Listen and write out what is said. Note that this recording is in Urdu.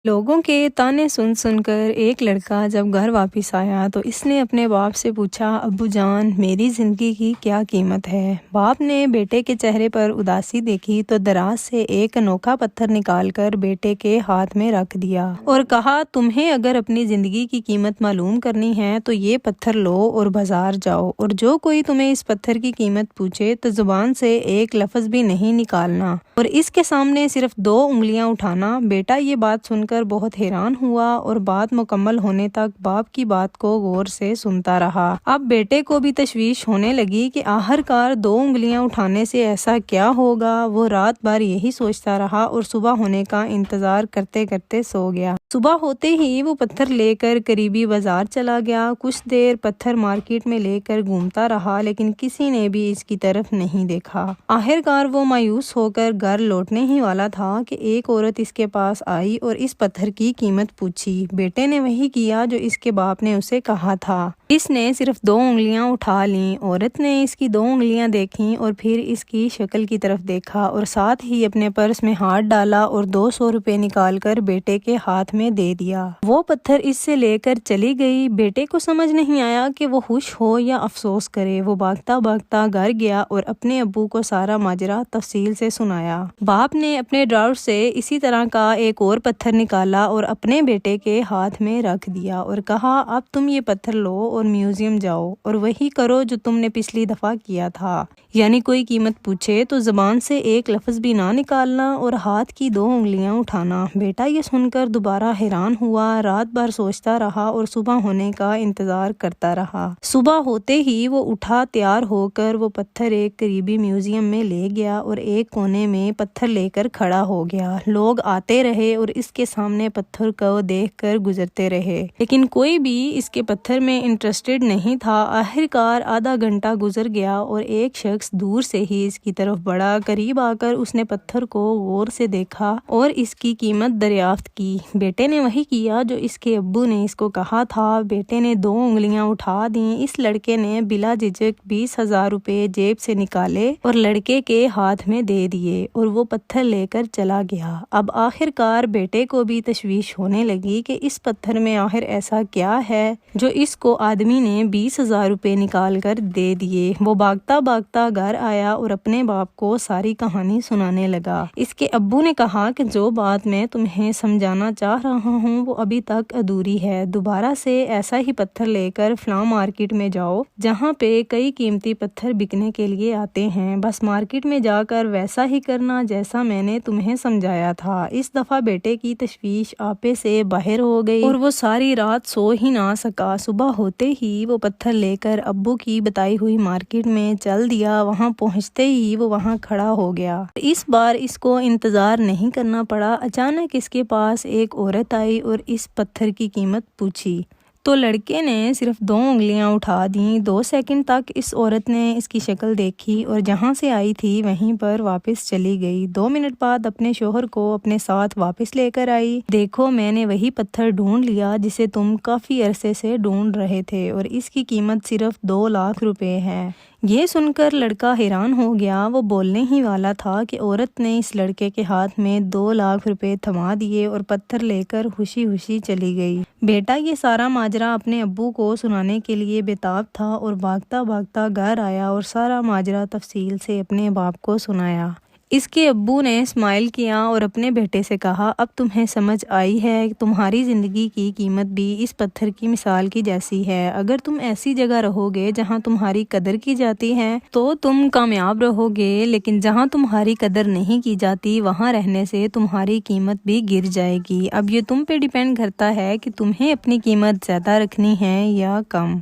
لوگوں کے طعنے سن سن کر ایک لڑکا جب گھر واپس آیا تو اس نے اپنے باپ سے پوچھا، ابو جان، میری زندگی کی کیا قیمت ہے؟ باپ نے بیٹے کے چہرے پر اداسی دیکھی تو دراز سے ایک انوکھا پتھر نکال کر بیٹے کے ہاتھ میں رکھ دیا اور کہا، تمہیں اگر اپنی زندگی کی قیمت معلوم کرنی ہے تو یہ پتھر لو اور بازار جاؤ، اور جو کوئی تمہیں اس پتھر کی قیمت پوچھے تو زبان سے ایک لفظ بھی نہیں نکالنا اور اس کے سامنے صرف 2 انگلیاں اٹھانا۔ بیٹا یہ بات سن کر بہت حیران ہوا اور بات مکمل ہونے تک باپ کی بات کو غور سے سنتا رہا۔ اب بیٹے کو بھی تشویش ہونے لگی کہ آخرکار 2 انگلیاں اٹھانے سے ایسا کیا ہوگا۔ وہ رات بھر یہی سوچتا رہا اور صبح ہونے کا انتظار کرتے کرتے سو گیا۔ صبح ہوتے ہی وہ پتھر لے کر قریبی بازار چلا گیا۔ کچھ دیر پتھر مارکیٹ میں لے کر گھومتا رہا لیکن کسی نے بھی اس کی طرف نہیں دیکھا۔ آخرکار وہ مایوس ہو کر گھر لوٹنے ہی والا تھا کہ ایک عورت اس کے پاس آئی اور اس پتھر کی قیمت پوچھی۔ بیٹے نے وہی کیا جو اس کے باپ نے اسے کہا تھا۔ اس نے صرف 2 انگلیاں اٹھا لیں۔ عورت نے اس کی 2 انگلیاں دیکھیں اور پھر اس کی شکل کی طرف دیکھا اور ساتھ ہی اپنے پرس میں ہاتھ ڈالا اور 200 روپے نکال کر بیٹے کے ہاتھ میں دے دیا۔ وہ پتھر اس سے لے کر چلی گئی۔ بیٹے کو سمجھ نہیں آیا کہ وہ خوش ہو یا افسوس کرے۔ وہ بھاگتا بھاگتا گھر گیا اور اپنے ابو کو سارا ماجرا تفصیل سے سنایا۔ باپ نے اپنے ڈراور سے اسی طرح کا ایک اور پتھر نکالا اور اپنے بیٹے کے ہاتھ میں رکھ دیا اور کہا، اب تم یہ پتھر لو اور میوزیم جاؤ اور وہی کرو جو تم نے پچھلی دفعہ کیا تھا، یعنی کوئی قیمت پوچھے تو زبان سے ایک لفظ بھی نہ نکالنا اور ہاتھ کی 2 انگلیاں اٹھانا۔ بیٹا یہ سن کر دوبارہ حیران ہوا، رات بھر سوچتا رہا اور صبح ہونے کا انتظار کرتا رہا۔ صبح ہوتے ہی وہ اٹھا، تیار ہو کر وہ پتھر ایک قریبی میوزیم میں لے گیا اور ایک کونے میں پتھر لے کر کھڑا ہو گیا۔ لوگ آتے رہے اور اس کے سامنے پتھر کو دیکھ کر گزرتے رہے لیکن کوئی بھی اس کے پتھر میں انٹرسٹڈ نہیں تھا۔ آخرکار آدھا گھنٹہ گزر گیا اور ایک شخص دور سے ہی اس کی طرف بڑھا۔ قریب آ کر اس نے پتھر کو غور سے دیکھا اور اس کی قیمت دریافت کی۔ بیٹے نے وہی کیا جو اس کے ابو نے اس کو کہا تھا۔ بیٹے نے 2 انگلیاں اٹھا دیں۔ اس لڑکے نے بلا جھجک 20,000 روپے جیب سے نکالے اور لڑکے کے ہاتھ میں دے دیے اور وہ پتھر لے کر چلا گیا۔ اب آخرکار بیٹے کو بھی تشویش ہونے لگی کہ اس پتھر میں آخر ایسا کیا ہے جو اس کو آدمی نے 20,000 روپے نکال کر دے دیے۔ وہ بھاگتا بھاگتا گھر آیا اور اپنے باپ کو ساری کہانی سنانے لگا۔ اس کے ابو نے کہا کہ جو بات میں تمہیں سمجھانا چاہ رہا ہوں وہ ابھی تک ادھوری ہے۔ دوبارہ سے ایسا ہی پتھر لے کر فلاں مارکیٹ میں جاؤ جہاں پہ کئی قیمتی پتھر بکنے کے لیے آتے ہیں۔ بس مارکیٹ میں جا کر ویسا ہی کرنا جیسا میں نے تمہیں سمجھایا تھا۔ اس دفعہ بیٹے کی تشویش آپے سے باہر ہو گئی اور وہ ساری رات سو ہی نہ سکا۔ صبح ہوتے ہی وہ پتھر لے کر ابو کی بتائی ہوئی مارکیٹ میں چل دیا۔ وہاں پہنچتے ہی وہ وہاں کھڑا ہو گیا۔ اس بار اس کو انتظار نہیں کرنا پڑا۔ اچانک اس کے پاس ایک عورت آئی اور اس پتھر کی قیمت پوچھی تو لڑکے نے صرف 2 انگلیاں اٹھا دیں۔ 2 سیکنڈ تک اس عورت نے اس کی شکل دیکھی اور جہاں سے آئی تھی وہیں پر واپس چلی گئی۔ 2 منٹ بعد اپنے شوہر کو اپنے ساتھ واپس لے کر آئی۔ دیکھو، میں نے وہی پتھر ڈھونڈ لیا جسے تم کافی عرصے سے ڈھونڈ رہے تھے اور اس کی قیمت صرف 2 لاکھ روپے ہے۔ یہ سن کر لڑکا حیران ہو گیا۔ وہ بولنے ہی والا تھا کہ عورت نے اس لڑکے کے ہاتھ میں 2 لاکھ روپے تھما دیے اور پتھر لے کر خوشی خوشی چلی گئی۔ بیٹا یہ سارا ماجرا اپنے ابو کو سنانے کے لیے بےتاب تھا اور بھاگتا بھاگتا گھر آیا اور سارا ماجرا تفصیل سے اپنے باپ کو سنایا۔ اس کے ابو نے اسمائل کیا اور اپنے بیٹے سے کہا، اب تمہیں سمجھ آئی ہے کہ تمہاری زندگی کی قیمت بھی اس پتھر کی مثال کی جیسی ہے۔ اگر تم ایسی جگہ رہو گے جہاں تمہاری قدر کی جاتی ہے تو تم کامیاب رہو گے، لیکن جہاں تمہاری قدر نہیں کی جاتی وہاں رہنے سے تمہاری قیمت بھی گر جائے گی۔ اب یہ تم پہ ڈیپینڈ کرتا ہے کہ تمہیں اپنی قیمت زیادہ رکھنی ہے یا کم۔